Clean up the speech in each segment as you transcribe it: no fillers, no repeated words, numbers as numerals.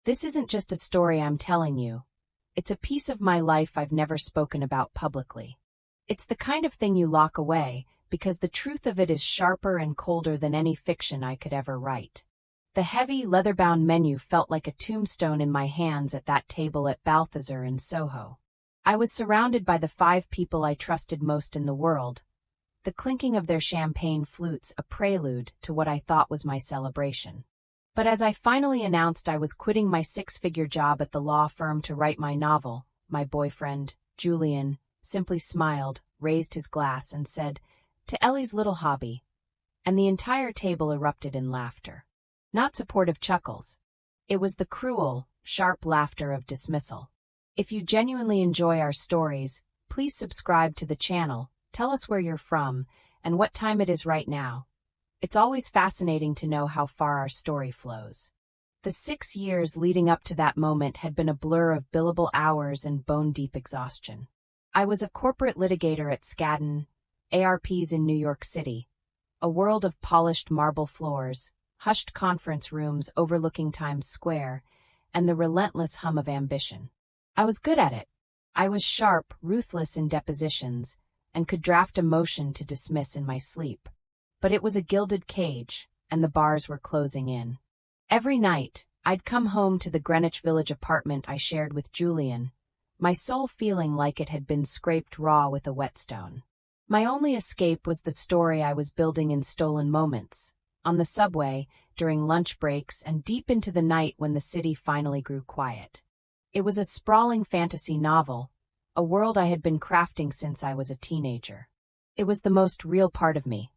This isn't just a story I'm telling you. It's a piece of my life I've never spoken about publicly. It's the kind of thing you lock away, because the truth of it is sharper and colder than any fiction I could ever write. The heavy, leather-bound menu felt like a tombstone in my hands at that table at Balthazar in Soho. I was surrounded by the 5 people I trusted most in the world, the clinking of their champagne flutes a prelude to what I thought was my celebration. But as I finally announced I was quitting my 6-figure job at the law firm to write my novel, my boyfriend, Julian, simply smiled, raised his glass, and said, "To Ellie's little hobby," and the entire table erupted in laughter. Not supportive chuckles. It was the cruel, sharp laughter of dismissal. If you genuinely enjoy our stories, please subscribe to the channel, tell us where you're from, and what time it is right now. It's always fascinating to know how far our story flows. The 6 years leading up to that moment had been a blur of billable hours and bone-deep exhaustion. I was a corporate litigator at Skadden, ARPs in New York City, a world of polished marble floors, hushed conference rooms overlooking Times Square, and the relentless hum of ambition. I was good at it. I was sharp, ruthless in depositions, and could draft a motion to dismiss in my sleep. But it was a gilded cage, and the bars were closing in. Every night, I'd come home to the Greenwich Village apartment I shared with Julian, my soul feeling like it had been scraped raw with a whetstone. My only escape was the story I was building in stolen moments, on the subway, during lunch breaks, and deep into the night when the city finally grew quiet. It was a sprawling fantasy novel, a world I had been crafting since I was a teenager. It was the most real part of me.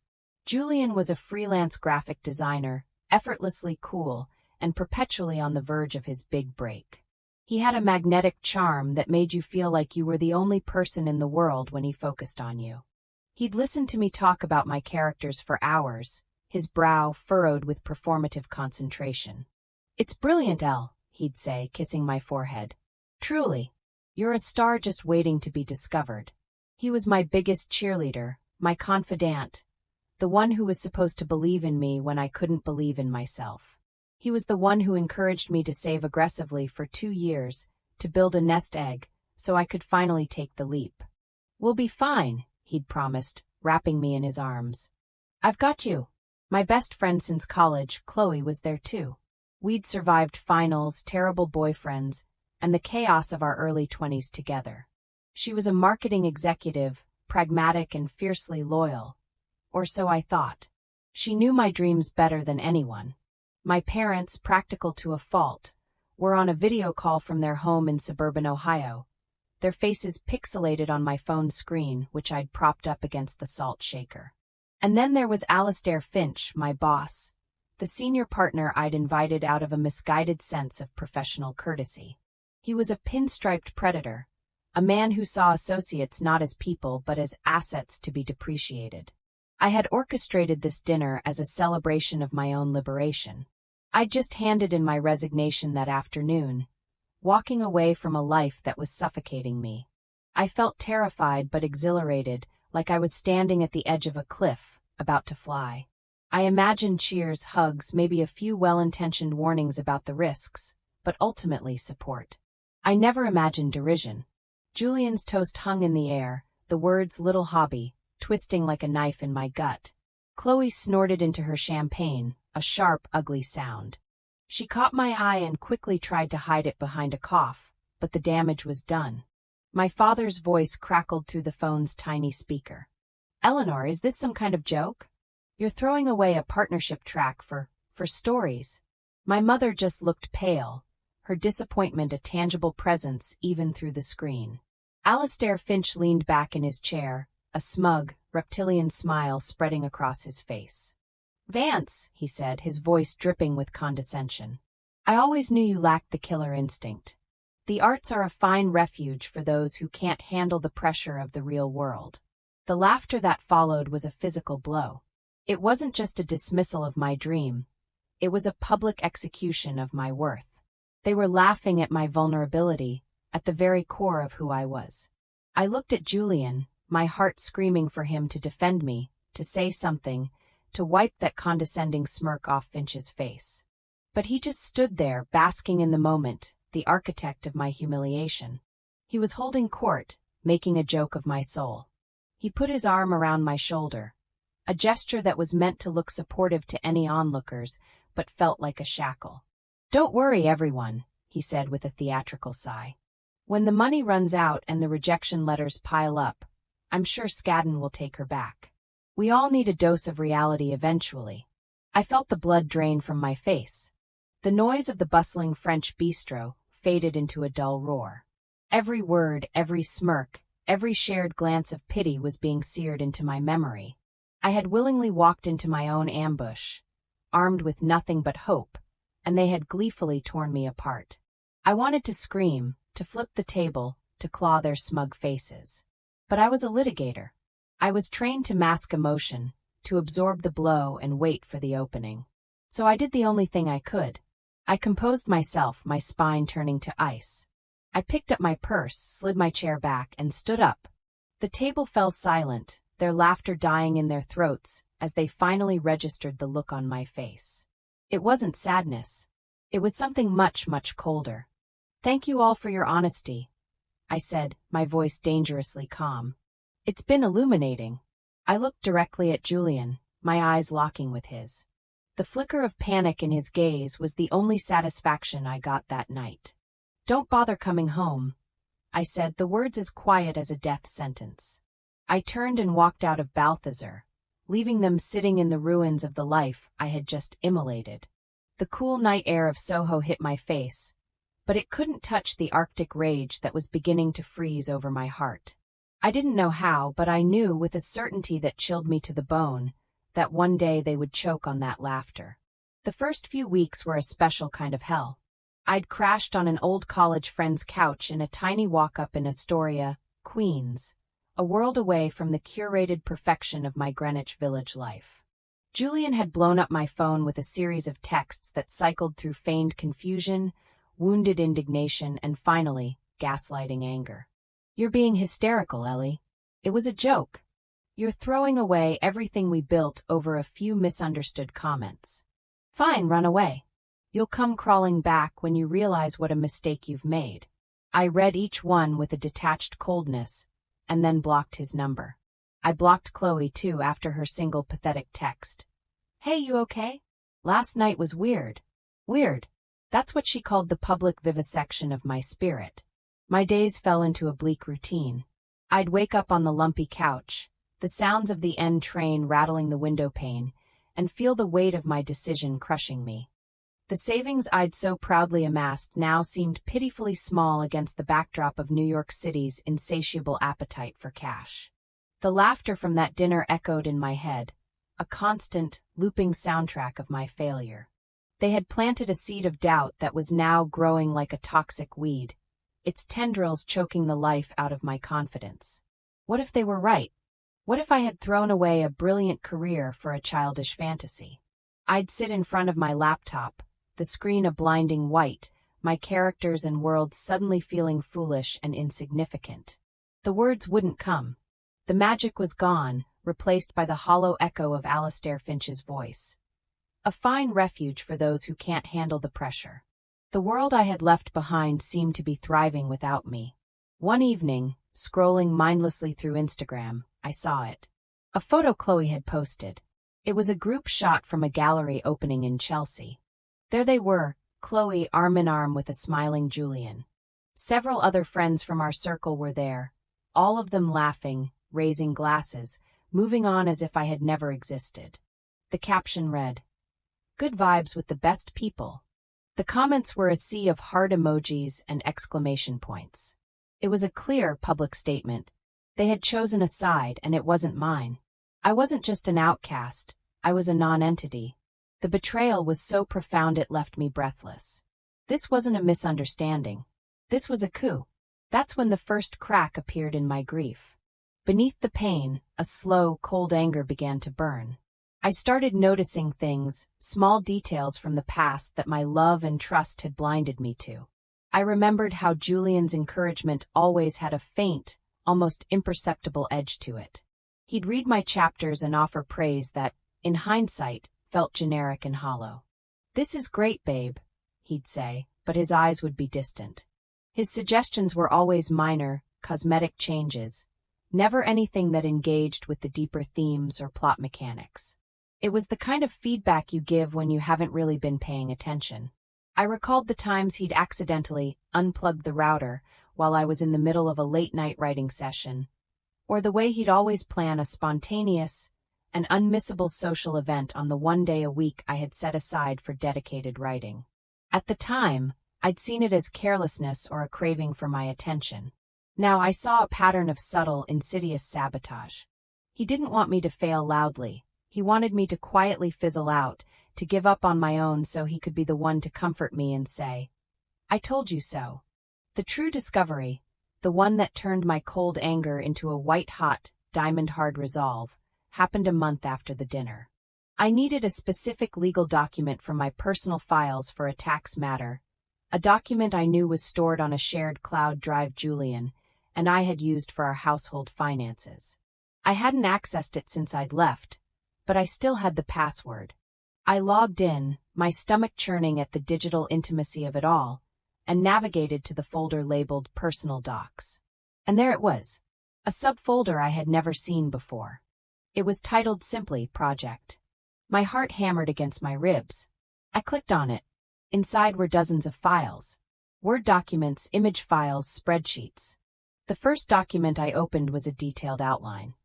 Julian was a freelance graphic designer, effortlessly cool, and perpetually on the verge of his big break. He had a magnetic charm that made you feel like you were the only person in the world when he focused on you. He'd listen to me talk about my characters for hours, his brow furrowed with performative concentration. "It's brilliant, Elle," he'd say, kissing my forehead. "Truly. You're a star just waiting to be discovered." He was my biggest cheerleader, my confidant, the one who was supposed to believe in me when I couldn't believe in myself. He was the one who encouraged me to save aggressively for 2 years, to build a nest egg, so I could finally take the leap. "We'll be fine," he'd promised, wrapping me in his arms. "I've got you." My best friend since college, Chloe, was there too. We'd survived finals, terrible boyfriends, and the chaos of our early 20s together. She was a marketing executive, pragmatic and fiercely loyal. Or so I thought. She knew my dreams better than anyone. My parents, practical to a fault, were on a video call from their home in suburban Ohio, their faces pixelated on my phone screen, which I'd propped up against the salt shaker. And then there was Alastair Finch, my boss, the senior partner I'd invited out of a misguided sense of professional courtesy. He was a pinstriped predator, a man who saw associates not as people but as assets to be depreciated. I had orchestrated this dinner as a celebration of my own liberation. I'd just handed in my resignation that afternoon, walking away from a life that was suffocating me. I felt terrified but exhilarated, like I was standing at the edge of a cliff, about to fly. I imagined cheers, hugs, maybe a few well-intentioned warnings about the risks, but ultimately support. I never imagined derision. Julian's toast hung in the air, the words "little hobby" twisting like a knife in my gut. Chloe snorted into her champagne, a sharp, ugly sound. She caught my eye and quickly tried to hide it behind a cough, but the damage was done. My father's voice crackled through the phone's tiny speaker. "Eleanor, is this some kind of joke? You're throwing away a partnership track for stories." My mother just looked pale, her disappointment a tangible presence even through the screen. Alastair Finch leaned back in his chair, a smug, reptilian smile spreading across his face. "Vance," he said, his voice dripping with condescension. "I always knew you lacked the killer instinct. The arts are a fine refuge for those who can't handle the pressure of the real world." The laughter that followed was a physical blow. It wasn't just a dismissal of my dream. It was a public execution of my worth. They were laughing at my vulnerability, at the very core of who I was. I looked at Julian, my heart screaming for him to defend me, to say something, to wipe that condescending smirk off Finch's face. But he just stood there, basking in the moment, the architect of my humiliation. He was holding court, making a joke of my soul. He put his arm around my shoulder, a gesture that was meant to look supportive to any onlookers, but felt like a shackle. "Don't worry, everyone," he said with a theatrical sigh. "When the money runs out and the rejection letters pile up, I'm sure Skadden will take her back. We all need a dose of reality eventually." I felt the blood drain from my face. The noise of the bustling French bistro faded into a dull roar. Every word, every smirk, every shared glance of pity was being seared into my memory. I had willingly walked into my own ambush, armed with nothing but hope, and they had gleefully torn me apart. I wanted to scream, to flip the table, to claw their smug faces. But I was a litigator. I was trained to mask emotion, to absorb the blow and wait for the opening. So I did the only thing I could. I composed myself, my spine turning to ice. I picked up my purse, slid my chair back, and stood up. The table fell silent, their laughter dying in their throats as they finally registered the look on my face. It wasn't sadness. It was something much, much colder. "Thank you all for your honesty," I said, my voice dangerously calm. "It's been illuminating." I looked directly at Julian, my eyes locking with his. The flicker of panic in his gaze was the only satisfaction I got that night. "Don't bother coming home," I said, the words as quiet as a death sentence. I turned and walked out of Balthazar, leaving them sitting in the ruins of the life I had just immolated. The cool night air of Soho hit my face, but it couldn't touch the Arctic rage that was beginning to freeze over my heart. I didn't know how, but I knew with a certainty that chilled me to the bone that one day they would choke on that laughter. The first few weeks were a special kind of hell. I'd crashed on an old college friend's couch in a tiny walk-up in Astoria, Queens, a world away from the curated perfection of my Greenwich Village life. Julian had blown up my phone with a series of texts that cycled through feigned confusion, wounded indignation, and finally, gaslighting anger. "You're being hysterical, Ellie. It was a joke. You're throwing away everything we built over a few misunderstood comments. Fine, run away. You'll come crawling back when you realize what a mistake you've made." I read each one with a detached coldness, and then blocked his number. I blocked Chloe too after her single pathetic text. "Hey, you okay? Last night was weird." Weird. That's what she called the public vivisection of my spirit. My days fell into a bleak routine. I'd wake up on the lumpy couch, the sounds of the end train rattling the window pane, and feel the weight of my decision crushing me. The savings I'd so proudly amassed now seemed pitifully small against the backdrop of New York City's insatiable appetite for cash. The laughter from that dinner echoed in my head, a constant, looping soundtrack of my failure. They had planted a seed of doubt that was now growing like a toxic weed, its tendrils choking the life out of my confidence. What if they were right? What if I had thrown away a brilliant career for a childish fantasy? I'd sit in front of my laptop, the screen a blinding white, my characters and worlds suddenly feeling foolish and insignificant. The words wouldn't come. The magic was gone, replaced by the hollow echo of Alistair Finch's voice. A fine refuge for those who can't handle the pressure. The world I had left behind seemed to be thriving without me. One evening, scrolling mindlessly through Instagram, I saw it. A photo Chloe had posted. It was a group shot from a gallery opening in Chelsea. There they were, Chloe arm in arm with a smiling Julian. Several other friends from our circle were there, all of them laughing, raising glasses, moving on as if I had never existed. The caption read, "Good vibes with the best people." The comments were a sea of heart emojis and exclamation points. It was a clear public statement. They had chosen a side, and it wasn't mine. I wasn't just an outcast, I was a non-entity. The betrayal was so profound it left me breathless. This wasn't a misunderstanding. This was a coup. That's when the first crack appeared in my grief. Beneath the pain, a slow, cold anger began to burn. I started noticing things, small details from the past that my love and trust had blinded me to. I remembered how Julian's encouragement always had a faint, almost imperceptible edge to it. He'd read my chapters and offer praise that, in hindsight, felt generic and hollow. "This is great, babe," he'd say, but his eyes would be distant. His suggestions were always minor, cosmetic changes, never anything that engaged with the deeper themes or plot mechanics. It was the kind of feedback you give when you haven't really been paying attention. I recalled the times he'd accidentally unplugged the router while I was in the middle of a late-night writing session, or the way he'd always plan a spontaneous and unmissable social event on the one day a week I had set aside for dedicated writing. At the time, I'd seen it as carelessness or a craving for my attention. Now I saw a pattern of subtle, insidious sabotage. He didn't want me to fail loudly. He wanted me to quietly fizzle out, to give up on my own so he could be the one to comfort me and say, "I told you so." The true discovery, the one that turned my cold anger into a white-hot, diamond-hard resolve, happened a month after the dinner. I needed a specific legal document from my personal files for a tax matter, a document I knew was stored on a shared cloud drive Julian and I had used for our household finances. I hadn't accessed it since I'd left, but I still had the password. I logged in, my stomach churning at the digital intimacy of it all, and navigated to the folder labeled Personal Docs. And there it was, a subfolder I had never seen before. It was titled simply Project. My heart hammered against my ribs. I clicked on it. Inside were dozens of files. Word documents, image files, spreadsheets. The first document I opened was a detailed outline.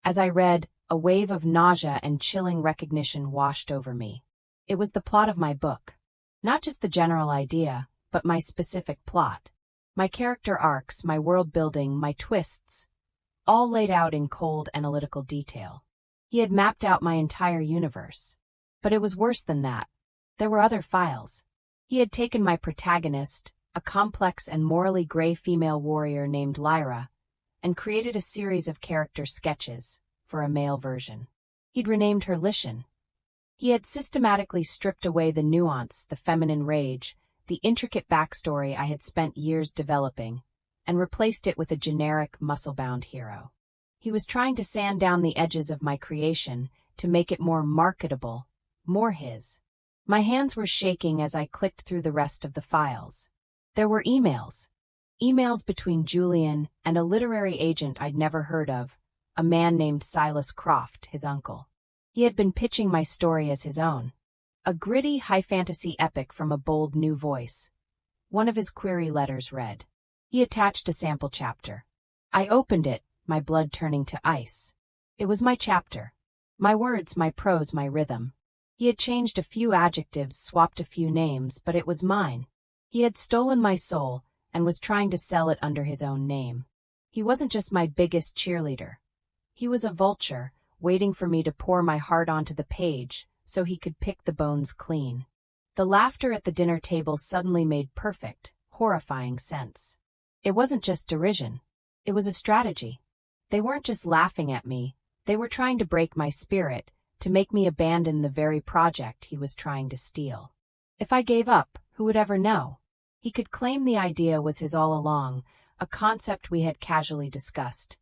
As I read, a wave of nausea and chilling recognition washed over me. It was the plot of my book. Not just the general idea, but my specific plot. My character arcs, my world building, my twists, all laid out in cold analytical detail. He had mapped out my entire universe. But it was worse than that. There were other files. He had taken my protagonist, a complex and morally gray female warrior named Lyra, and created a series of character sketches for a male version. He'd renamed her Lishan. He had systematically stripped away the nuance, the feminine rage, the intricate backstory I had spent years developing, and replaced it with a generic, muscle-bound hero. He was trying to sand down the edges of my creation to make it more marketable, more his. My hands were shaking as I clicked through the rest of the files. There were emails. Emails between Julian and a literary agent I'd never heard of, a man named Silas Croft, his uncle. He had been pitching my story as his own. A gritty, high-fantasy epic from a bold new voice. One of his query letters read. He attached a sample chapter. I opened it, my blood turning to ice. It was my chapter. My words, my prose, my rhythm. He had changed a few adjectives, swapped a few names, but it was mine. He had stolen my soul and was trying to sell it under his own name. He wasn't just my biggest cheerleader. He was a vulture, waiting for me to pour my heart onto the page so he could pick the bones clean. The laughter at the dinner table suddenly made perfect, horrifying sense. It wasn't just derision. It was a strategy. They weren't just laughing at me. They were trying to break my spirit, to make me abandon the very project he was trying to steal. If I gave up, who would ever know? He could claim the idea was his all along, a concept we had casually discussed.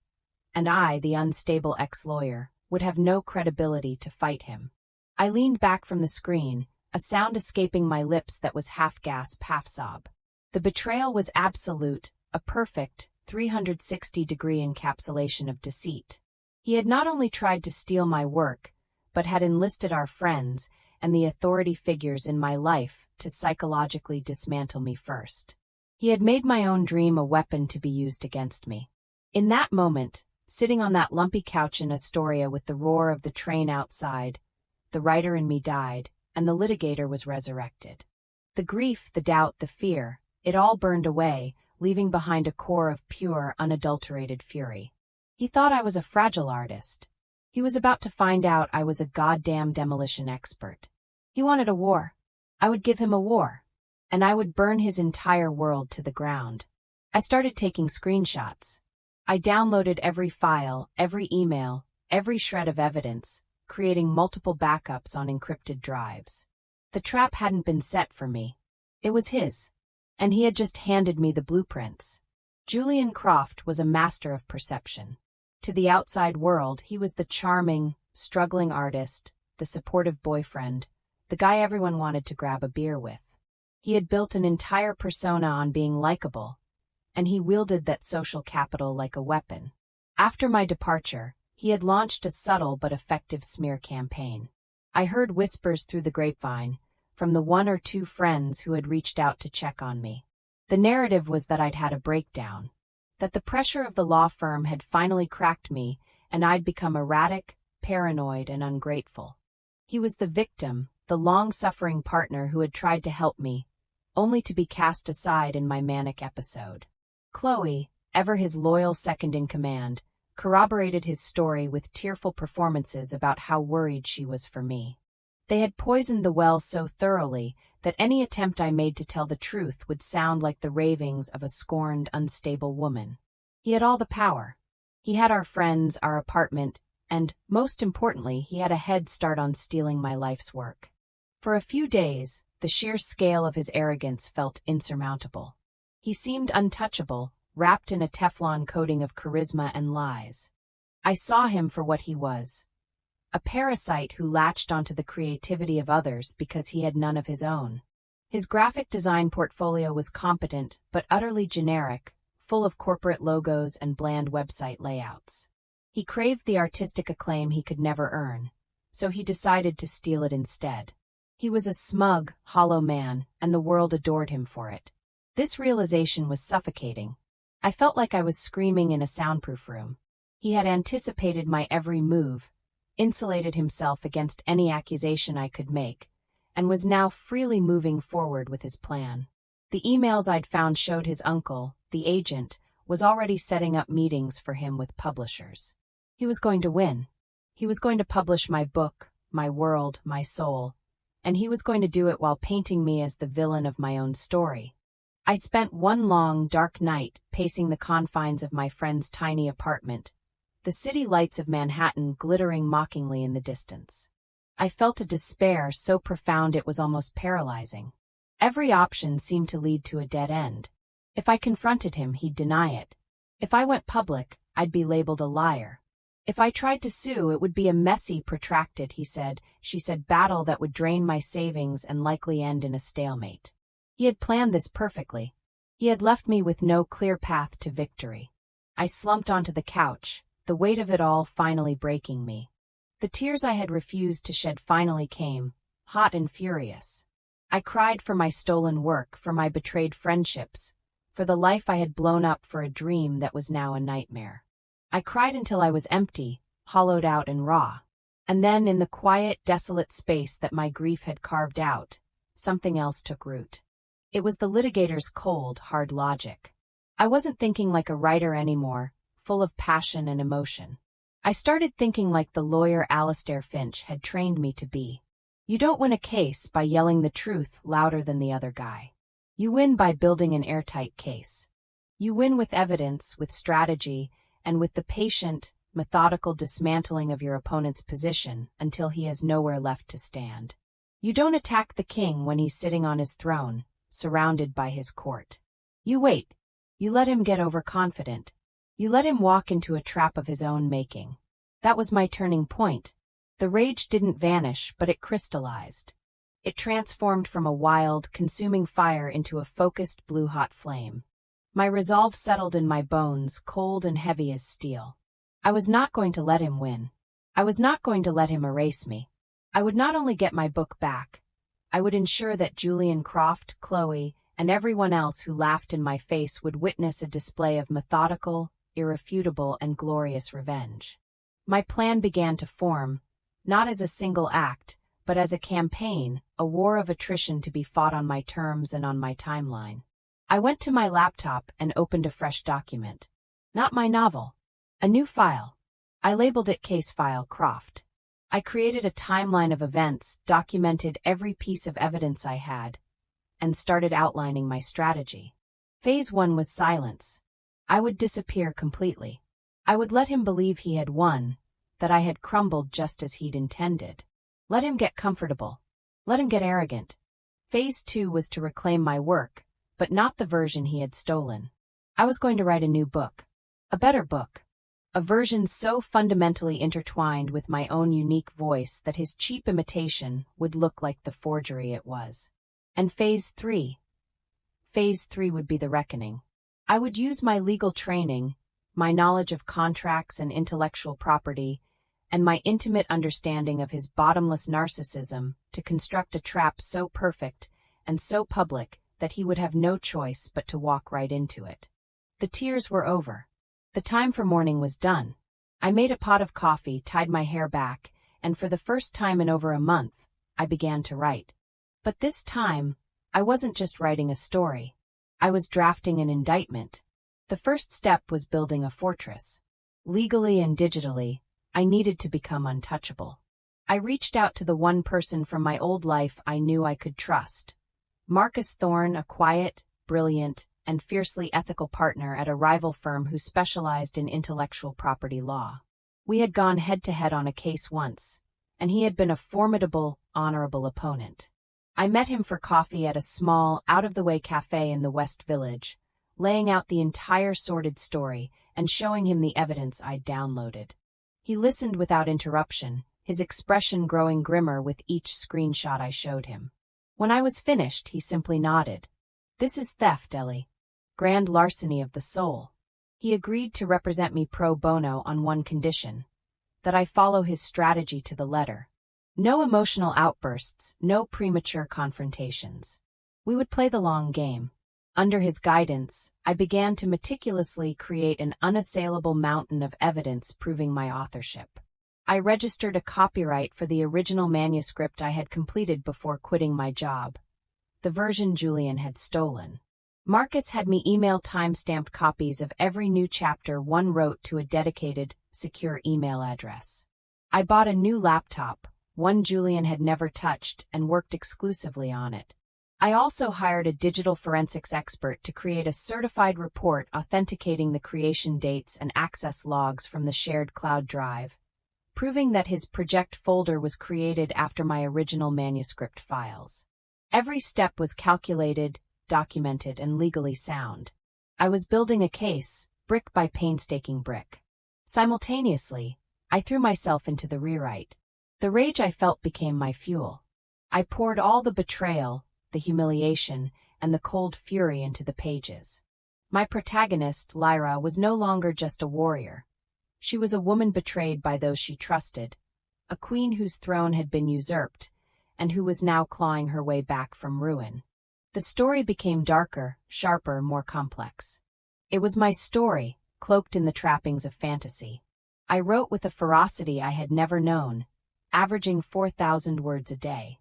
And I, the unstable ex-lawyer, would have no credibility to fight him. I leaned back from the screen, a sound escaping my lips that was half gasp, half sob. The betrayal was absolute, a perfect, 360-degree encapsulation of deceit. He had not only tried to steal my work, but had enlisted our friends and the authority figures in my life to psychologically dismantle me first. He had made my own dream a weapon to be used against me. In that moment, sitting on that lumpy couch in Astoria with the roar of the train outside, the writer in me died, and the litigator was resurrected. The grief, the doubt, the fear, it all burned away, leaving behind a core of pure, unadulterated fury. He thought I was a fragile artist. He was about to find out I was a goddamn demolition expert. He wanted a war. I would give him a war. And I would burn his entire world to the ground. I started taking screenshots. I downloaded every file, every email, every shred of evidence, creating multiple backups on encrypted drives. The trap hadn't been set for me. It was his. And he had just handed me the blueprints. Julian Croft was a master of perception. To the outside world, he was the charming, struggling artist, the supportive boyfriend, the guy everyone wanted to grab a beer with. He had built an entire persona on being likable, and he wielded that social capital like a weapon. After my departure, he had launched a subtle but effective smear campaign. I heard whispers through the grapevine, from the one or two friends who had reached out to check on me. The narrative was that I'd had a breakdown, that the pressure of the law firm had finally cracked me, and I'd become erratic, paranoid, and ungrateful. He was the victim, the long-suffering partner who had tried to help me, only to be cast aside in my manic episode. Chloe, ever his loyal second-in-command, corroborated his story with tearful performances about how worried she was for me. They had poisoned the well so thoroughly that any attempt I made to tell the truth would sound like the ravings of a scorned, unstable woman. He had all the power. He had our friends, our apartment, and, most importantly, he had a head start on stealing my life's work. For a few days, the sheer scale of his arrogance felt insurmountable. He seemed untouchable, wrapped in a Teflon coating of charisma and lies. I saw him for what he was, a parasite who latched onto the creativity of others because he had none of his own. His graphic design portfolio was competent but utterly generic, full of corporate logos and bland website layouts. He craved the artistic acclaim he could never earn, so he decided to steal it instead. He was a smug, hollow man, and the world adored him for it. This realization was suffocating. I felt like I was screaming in a soundproof room. He had anticipated my every move, insulated himself against any accusation I could make, and was now freely moving forward with his plan. The emails I'd found showed his uncle, the agent, was already setting up meetings for him with publishers. He was going to win. He was going to publish my book, my world, my soul, and he was going to do it while painting me as the villain of my own story. I spent one long, dark night pacing the confines of my friend's tiny apartment, the city lights of Manhattan glittering mockingly in the distance. I felt a despair so profound it was almost paralyzing. Every option seemed to lead to a dead end. If I confronted him, he'd deny it. If I went public, I'd be labeled a liar. If I tried to sue, it would be a messy, protracted, she said, battle that would drain my savings and likely end in a stalemate. He had planned this perfectly. He had left me with no clear path to victory. I slumped onto the couch, the weight of it all finally breaking me. The tears I had refused to shed finally came, hot and furious. I cried for my stolen work, for my betrayed friendships, for the life I had blown up for a dream that was now a nightmare. I cried until I was empty, hollowed out and raw. And then, in the quiet, desolate space that my grief had carved out, something else took root. It was the litigator's cold, hard logic. I wasn't thinking like a writer anymore, full of passion and emotion. I started thinking like the lawyer Alistair Finch had trained me to be. You don't win a case by yelling the truth louder than the other guy. You win by building an airtight case. You win with evidence, with strategy, and with the patient, methodical dismantling of your opponent's position until he has nowhere left to stand. You don't attack the king when he's sitting on his throne, surrounded by his court. You wait. You let him get overconfident. You let him walk into a trap of his own making. That was my turning point. The rage didn't vanish, but it crystallized. It transformed from a wild, consuming fire into a focused, blue-hot flame. My resolve settled in my bones, cold and heavy as steel. I was not going to let him win. I was not going to let him erase me. I would not only get my book back, I would ensure that Julian Croft, Chloe, and everyone else who laughed in my face would witness a display of methodical, irrefutable, and glorious revenge. My plan began to form, not as a single act, but as a campaign, a war of attrition to be fought on my terms and on my timeline. I went to my laptop and opened a fresh document. Not my novel. A new file. I labeled it Case File Croft. I created a timeline of events, documented every piece of evidence I had, and started outlining my strategy. Phase 1 was silence. I would disappear completely. I would let him believe he had won, that I had crumbled just as he'd intended. Let him get comfortable. Let him get arrogant. Phase 2 was to reclaim my work, but not the version he had stolen. I was going to write a new book. A better book. a version so fundamentally intertwined with my own unique voice that his cheap imitation would look like the forgery it was. And Phase 3. Phase 3 would be the reckoning. I would use my legal training, my knowledge of contracts and intellectual property, and my intimate understanding of his bottomless narcissism to construct a trap so perfect and so public that he would have no choice but to walk right into it. The tears were over. The time for mourning was done. I made a pot of coffee, tied my hair back, and for the first time in over a month, I began to write. But this time, I wasn't just writing a story. I was drafting an indictment. The first step was building a fortress. Legally and digitally, I needed to become untouchable. I reached out to the one person from my old life I knew I could trust. Marcus Thorne, a quiet, brilliant, and fiercely ethical partner at a rival firm who specialized in intellectual property law. We had gone head-to-head on a case once, and he had been a formidable, honorable opponent. I met him for coffee at a small, out-of-the-way cafe in the West Village, laying out the entire sordid story and showing him the evidence I'd downloaded. He listened without interruption, his expression growing grimmer with each screenshot I showed him. When I was finished, he simply nodded. "This is theft, Ellie. Grand larceny of the soul." He agreed to represent me pro bono on one condition: that I follow his strategy to the letter. No emotional outbursts, no premature confrontations. We would play the long game. Under his guidance, I began to meticulously create an unassailable mountain of evidence proving my authorship. I registered a copyright for the original manuscript I had completed before quitting my job, the version Julian had stolen. Marcus had me email time-stamped copies of every new chapter one wrote to a dedicated, secure email address. I bought a new laptop, one Julian had never touched, and worked exclusively on it. I also hired a digital forensics expert to create a certified report authenticating the creation dates and access logs from the shared cloud drive, proving that his project folder was created after my original manuscript files. Every step was calculated, documented, and legally sound. I was building a case, brick by painstaking brick. Simultaneously, I threw myself into the rewrite. The rage I felt became my fuel. I poured all the betrayal, the humiliation, and the cold fury into the pages. My protagonist, Lyra, was no longer just a warrior. She was a woman betrayed by those she trusted, a queen whose throne had been usurped, and who was now clawing her way back from ruin. The story became darker, sharper, more complex. It was my story, cloaked in the trappings of fantasy. I wrote with a ferocity I had never known, averaging 4,000 words a day.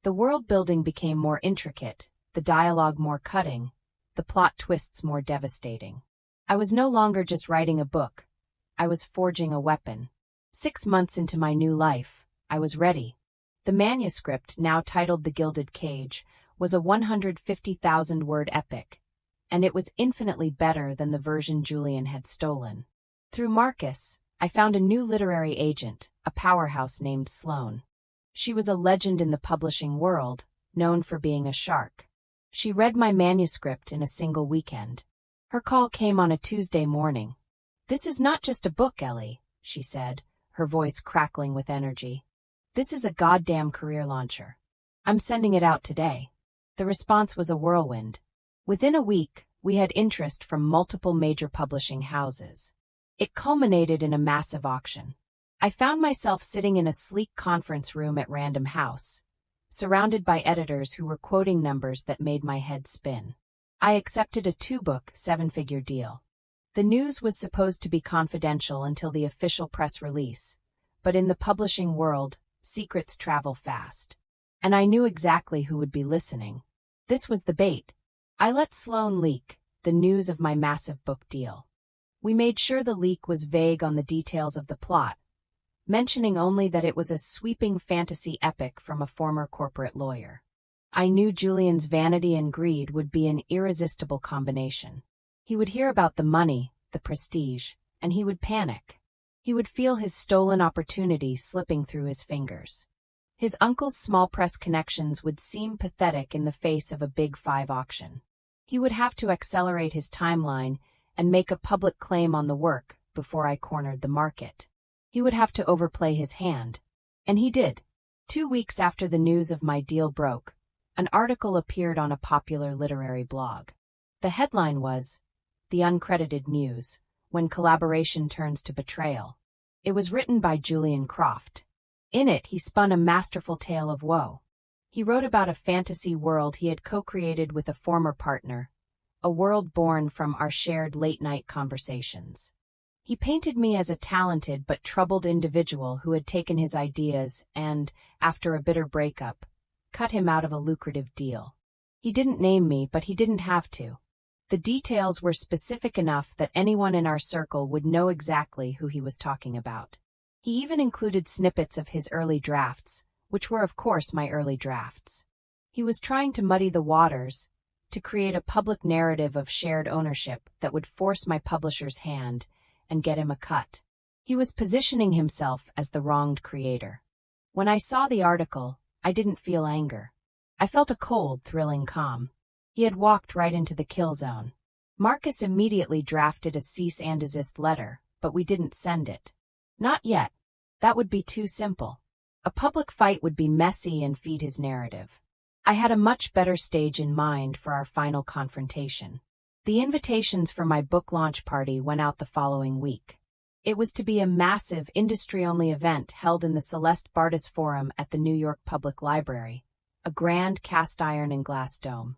The world-building became more intricate, the dialogue more cutting, the plot twists more devastating. I was no longer just writing a book. I was forging a weapon. 6 months into my new life, I was ready. The manuscript, now titled The Gilded Cage, was a 150,000-word epic, and it was infinitely better than the version Julian had stolen. Through Marcus, I found a new literary agent, a powerhouse named Sloane. She was a legend in the publishing world, known for being a shark. She read my manuscript in a single weekend. Her call came on a Tuesday morning. "This is not just a book, Ellie," she said, her voice crackling with energy. "This is a goddamn career launcher. I'm sending it out today." The response was a whirlwind. Within a week, we had interest from multiple major publishing houses. It culminated in a massive auction. I found myself sitting in a sleek conference room at Random House, surrounded by editors who were quoting numbers that made my head spin. I accepted a 2-book, 7-figure deal. The news was supposed to be confidential until the official press release, but in the publishing world, secrets travel fast. And I knew exactly who would be listening. This was the bait. I let Sloane leak the news of my massive book deal. We made sure the leak was vague on the details of the plot, mentioning only that it was a sweeping fantasy epic from a former corporate lawyer. I knew Julian's vanity and greed would be an irresistible combination. He would hear about the money, the prestige, and he would panic. He would feel his stolen opportunity slipping through his fingers. His uncle's small press connections would seem pathetic in the face of a Big Five auction. He would have to accelerate his timeline and make a public claim on the work before I cornered the market. He would have to overplay his hand. And he did. 2 weeks after the news of my deal broke, an article appeared on a popular literary blog. The headline was, "The Uncredited News, When Collaboration Turns to Betrayal." It was written by Julian Croft. In it, he spun a masterful tale of woe. He wrote about a fantasy world he had co-created with a former partner, a world born from our shared late-night conversations. He painted me as a talented but troubled individual who had taken his ideas and, after a bitter breakup, cut him out of a lucrative deal. He didn't name me, but he didn't have to. The details were specific enough that anyone in our circle would know exactly who he was talking about. He even included snippets of his early drafts, which were of course my early drafts. He was trying to muddy the waters, to create a public narrative of shared ownership that would force my publisher's hand and get him a cut. He was positioning himself as the wronged creator. When I saw the article, I didn't feel anger. I felt a cold, thrilling calm. He had walked right into the kill zone. Marcus immediately drafted a cease and desist letter, but we didn't send it. Not yet. That would be too simple. A public fight would be messy and feed his narrative. I had a much better stage in mind for our final confrontation. The invitations for my book launch party went out the following week. It was to be a massive, industry-only event held in the Celeste Bartis Forum at the New York Public Library, a grand cast-iron and glass dome.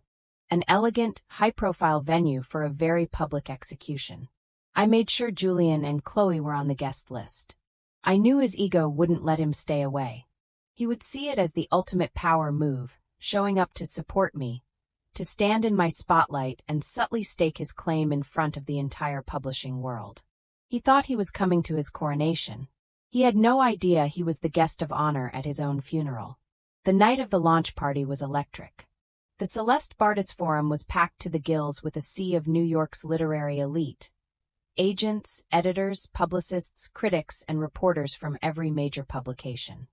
An elegant, high-profile venue for a very public execution. I made sure Julian and Chloe were on the guest list. I knew his ego wouldn't let him stay away. He would see it as the ultimate power move, showing up to support me, to stand in my spotlight and subtly stake his claim in front of the entire publishing world. He thought he was coming to his coronation. He had no idea he was the guest of honor at his own funeral. The night of the launch party was electric. The Celeste Bartis Forum was packed to the gills with a sea of New York's literary elite. Agents, editors, publicists, critics, and reporters from every major publication.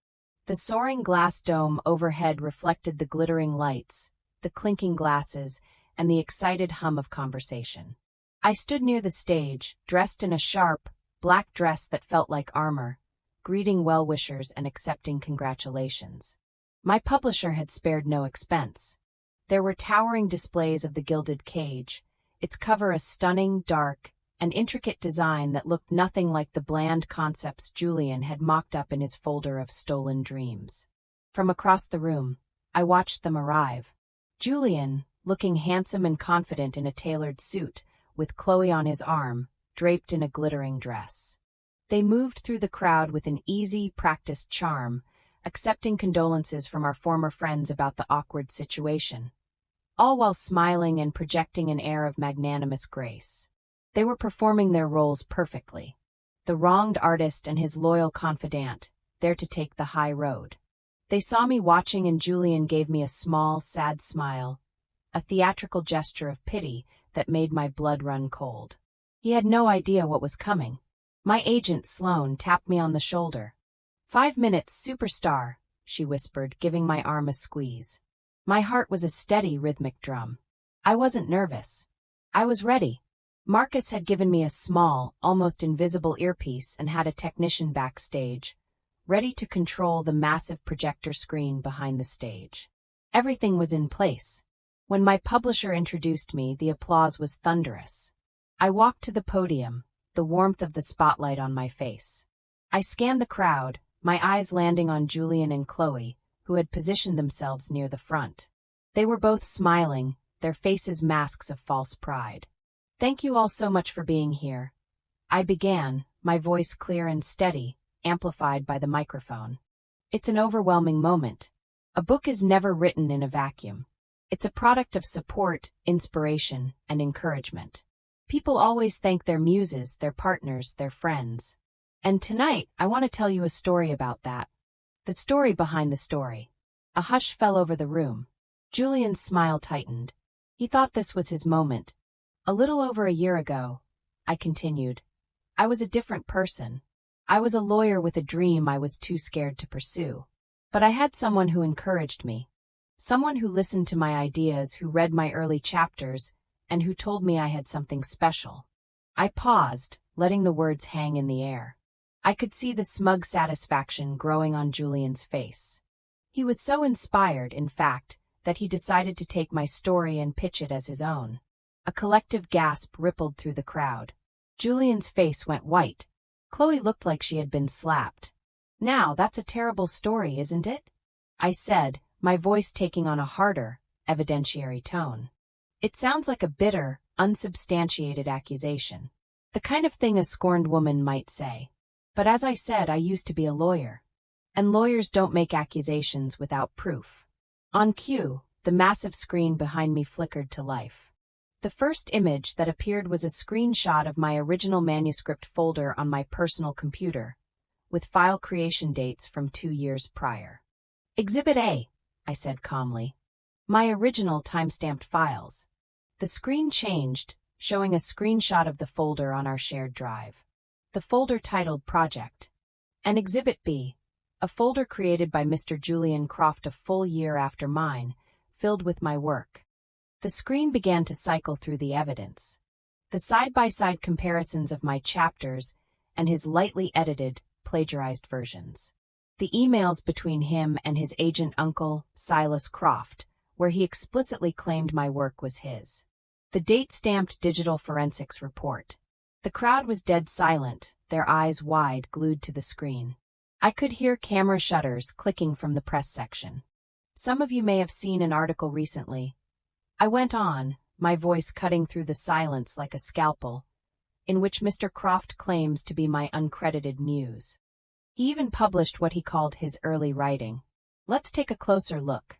The soaring glass dome overhead reflected the glittering lights, the clinking glasses, and the excited hum of conversation. I stood near the stage, dressed in a sharp, black dress that felt like armor, greeting well-wishers and accepting congratulations. My publisher had spared no expense. There were towering displays of the Gilded Cage, its cover a stunning, dark, and intricate design that looked nothing like the bland concepts Julian had mocked up in his folder of stolen dreams. From across the room, I watched them arrive. Julian, looking handsome and confident in a tailored suit, with Chloe on his arm, draped in a glittering dress. They moved through the crowd with an easy, practiced charm, accepting condolences from our former friends about the awkward situation, all while smiling and projecting an air of magnanimous grace. They were performing their roles perfectly. The wronged artist and his loyal confidant, there to take the high road. They saw me watching and Julian gave me a small, sad smile, a theatrical gesture of pity that made my blood run cold. He had no idea what was coming. My agent, Sloane, tapped me on the shoulder. 5 minutes, superstar, she whispered, giving my arm a squeeze. My heart was a steady, rhythmic drum. I wasn't nervous. I was ready. Marcus had given me a small, almost invisible earpiece and had a technician backstage, ready to control the massive projector screen behind the stage. Everything was in place. When my publisher introduced me, the applause was thunderous. I walked to the podium, the warmth of the spotlight on my face. I scanned the crowd, my eyes landing on Julian and Chloe, who had positioned themselves near the front. They were both smiling, their faces masks of false pride. Thank you all so much for being here. I began, my voice clear and steady, amplified by the microphone. It's an overwhelming moment. A book is never written in a vacuum. It's a product of support, inspiration, and encouragement. People always thank their muses, their partners, their friends. And tonight, I want to tell you a story about that. The story behind the story. A hush fell over the room. Julian's smile tightened. He thought this was his moment. A little over a year ago, I continued, I was a different person. I was a lawyer with a dream I was too scared to pursue. But I had someone who encouraged me. Someone who listened to my ideas, who read my early chapters, and who told me I had something special. I paused, letting the words hang in the air. I could see the smug satisfaction growing on Julian's face. He was so inspired, in fact, that he decided to take my story and pitch it as his own. A collective gasp rippled through the crowd. Julian's face went white. Chloe looked like she had been slapped. "Now, that's a terrible story, isn't it?" I said, my voice taking on a harder, evidentiary tone. "It sounds like a bitter, unsubstantiated accusation. The kind of thing a scorned woman might say. But as I said, I used to be a lawyer. And lawyers don't make accusations without proof." On cue, the massive screen behind me flickered to life. The first image that appeared was a screenshot of my original manuscript folder on my personal computer, with file creation dates from 2 years prior. "Exhibit A," I said calmly. My original timestamped files. The screen changed, showing a screenshot of the folder on our shared drive. The folder titled Project. And Exhibit B, a folder created by Mr. Julian Croft a full year after mine, filled with my work. The screen began to cycle through the evidence. The side-by-side comparisons of my chapters and his lightly edited, plagiarized versions. The emails between him and his agent uncle, Silas Croft, where he explicitly claimed my work was his. The date-stamped digital forensics report. The crowd was dead silent, their eyes wide, glued to the screen. I could hear camera shutters clicking from the press section. "Some of you may have seen an article recently," I went on, my voice cutting through the silence like a scalpel, "in which Mr. Croft claims to be my uncredited muse. He even published what he called his early writing. Let's take a closer look."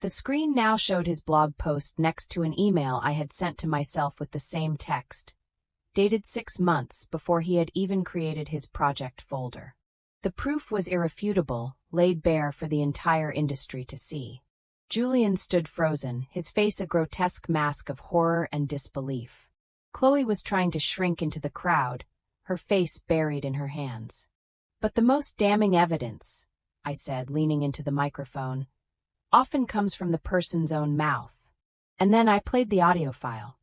The screen now showed his blog post next to an email I had sent to myself with the same text, dated 6 months before he had even created his project folder. The proof was irrefutable, laid bare for the entire industry to see. Julian stood frozen, his face a grotesque mask of horror and disbelief. Chloe was trying to shrink into the crowd, her face buried in her hands. "But the most damning evidence," I said, leaning into the microphone, "often comes from the person's own mouth." And then I played the audio file.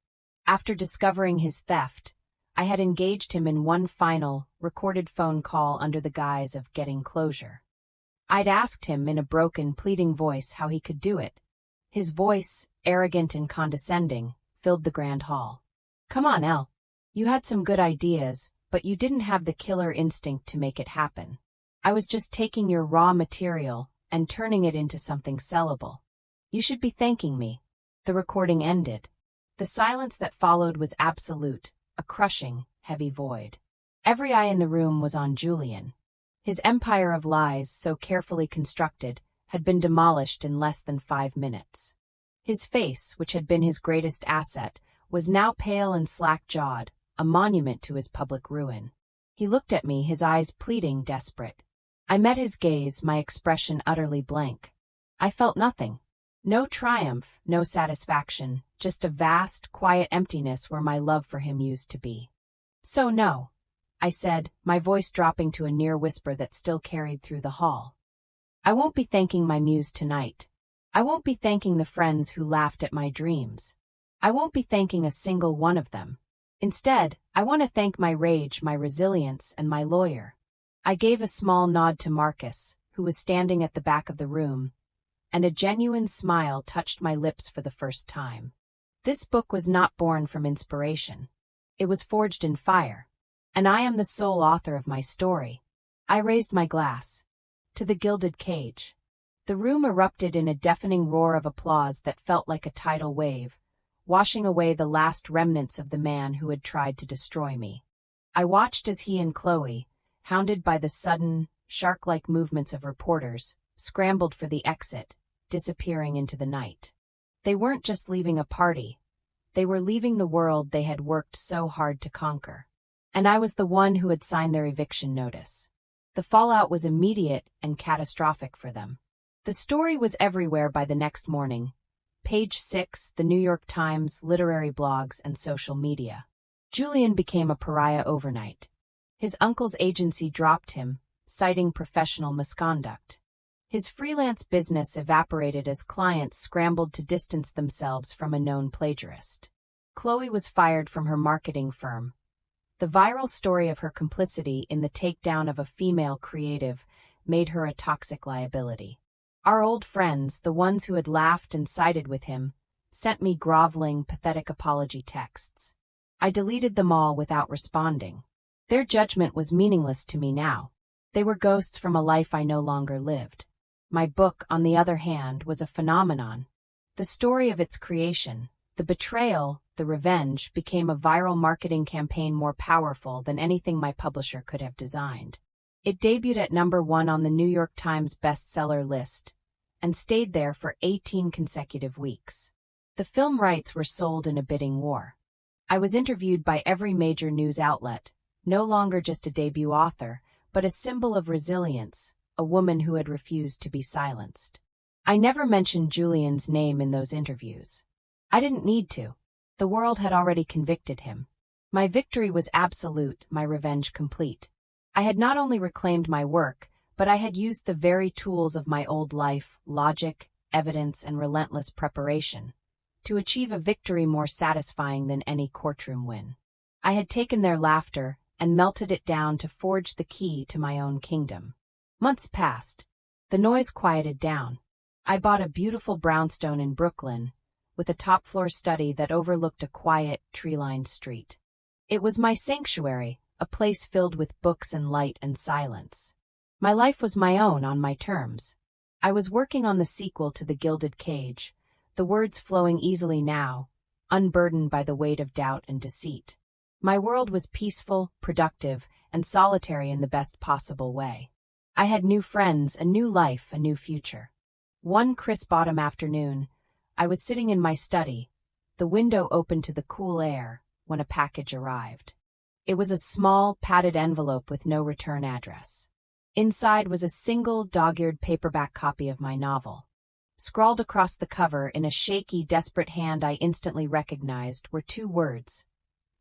After discovering his theft, I had engaged him in one final, recorded phone call under the guise of getting closure. I'd asked him in a broken, pleading voice how he could do it. His voice, arrogant and condescending, filled the grand hall. "Come on, Elle. You had some good ideas, but you didn't have the killer instinct to make it happen. I was just taking your raw material and turning it into something sellable. You should be thanking me." The recording ended. The silence that followed was absolute, a crushing, heavy void. Every eye in the room was on Julian. His empire of lies, so carefully constructed, had been demolished in less than 5 minutes. His face, which had been his greatest asset, was now pale and slack-jawed, a monument to his public ruin. He looked at me, his eyes pleading, desperate. I met his gaze, my expression utterly blank. I felt nothing. No triumph, no satisfaction, just a vast, quiet emptiness where my love for him used to be. "So no," I said, my voice dropping to a near whisper that still carried through the hall. "I won't be thanking my muse tonight. I won't be thanking the friends who laughed at my dreams. I won't be thanking a single one of them. Instead, I want to thank my rage, my resilience, and my lawyer." I gave a small nod to Marcus, who was standing at the back of the room, and a genuine smile touched my lips for the first time. This book was not born from inspiration. It was forged in fire. And I am the sole author of my story. I raised my glass. To the gilded cage. The room erupted in a deafening roar of applause that felt like a tidal wave, washing away the last remnants of the man who had tried to destroy me. I watched as he and Chloe, hounded by the sudden, shark-like movements of reporters, scrambled for the exit, disappearing into the night. They weren't just leaving a party. They were leaving the world they had worked so hard to conquer. And I was the one who had signed their eviction notice. The fallout was immediate and catastrophic for them. The story was everywhere by the next morning. Page 6, the New York Times, literary blogs, and social media. Julian became a pariah overnight. His uncle's agency dropped him, citing professional misconduct. His freelance business evaporated as clients scrambled to distance themselves from a known plagiarist. Chloe was fired from her marketing firm, The viral story of her complicity in the takedown of a female creative made her a toxic liability. Our old friends, the ones who had laughed and sided with him, sent me groveling, pathetic apology texts. I deleted them all without responding. Their judgment was meaningless to me now. They were ghosts from a life I no longer lived. My book, on the other hand, was a phenomenon. The story of its creation, the betrayal, the revenge, became a viral marketing campaign more powerful than anything my publisher could have designed. It debuted at #1 on the New York Times bestseller list and stayed there for 18 consecutive weeks. The film rights were sold in a bidding war. I was interviewed by every major news outlet, no longer just a debut author, but a symbol of resilience, a woman who had refused to be silenced. I never mentioned Julian's name in those interviews. I didn't need to. The world had already convicted him. My victory was absolute, my revenge complete. I had not only reclaimed my work, but I had used the very tools of my old life, logic, evidence, and relentless preparation, to achieve a victory more satisfying than any courtroom win. I had taken their laughter and melted it down to forge the key to my own kingdom. Months passed. The noise quieted down. I bought a beautiful brownstone in Brooklyn, with a top-floor study that overlooked a quiet, tree-lined street. It was my sanctuary, a place filled with books and light and silence. My life was my own on my terms. I was working on the sequel to The Gilded Cage, the words flowing easily now, unburdened by the weight of doubt and deceit. My world was peaceful, productive, and solitary in the best possible way. I had new friends, a new life, a new future. One crisp autumn afternoon, I was sitting in my study, the window open to the cool air, when a package arrived. It was a small, padded envelope with no return address. Inside was a single, dog-eared paperback copy of my novel. Scrawled across the cover in a shaky, desperate hand I instantly recognized were 2 words: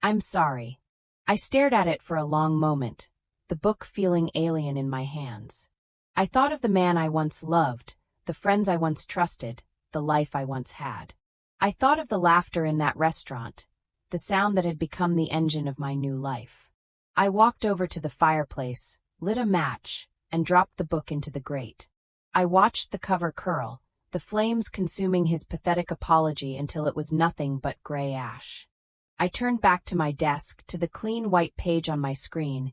"I'm sorry." I stared at it for a long moment, the book feeling alien in my hands. I thought of the man I once loved, the friends I once trusted, the life I once had. I thought of the laughter in that restaurant, the sound that had become the engine of my new life. I walked over to the fireplace, lit a match, and dropped the book into the grate. I watched the cover curl, the flames consuming his pathetic apology until it was nothing but gray ash. I turned back to my desk, to the clean white page on my screen,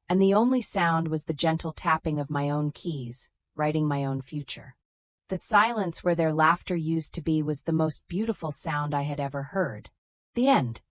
and the only sound was the gentle tapping of my own keys, writing my own future. The silence where their laughter used to be was the most beautiful sound I had ever heard. The end.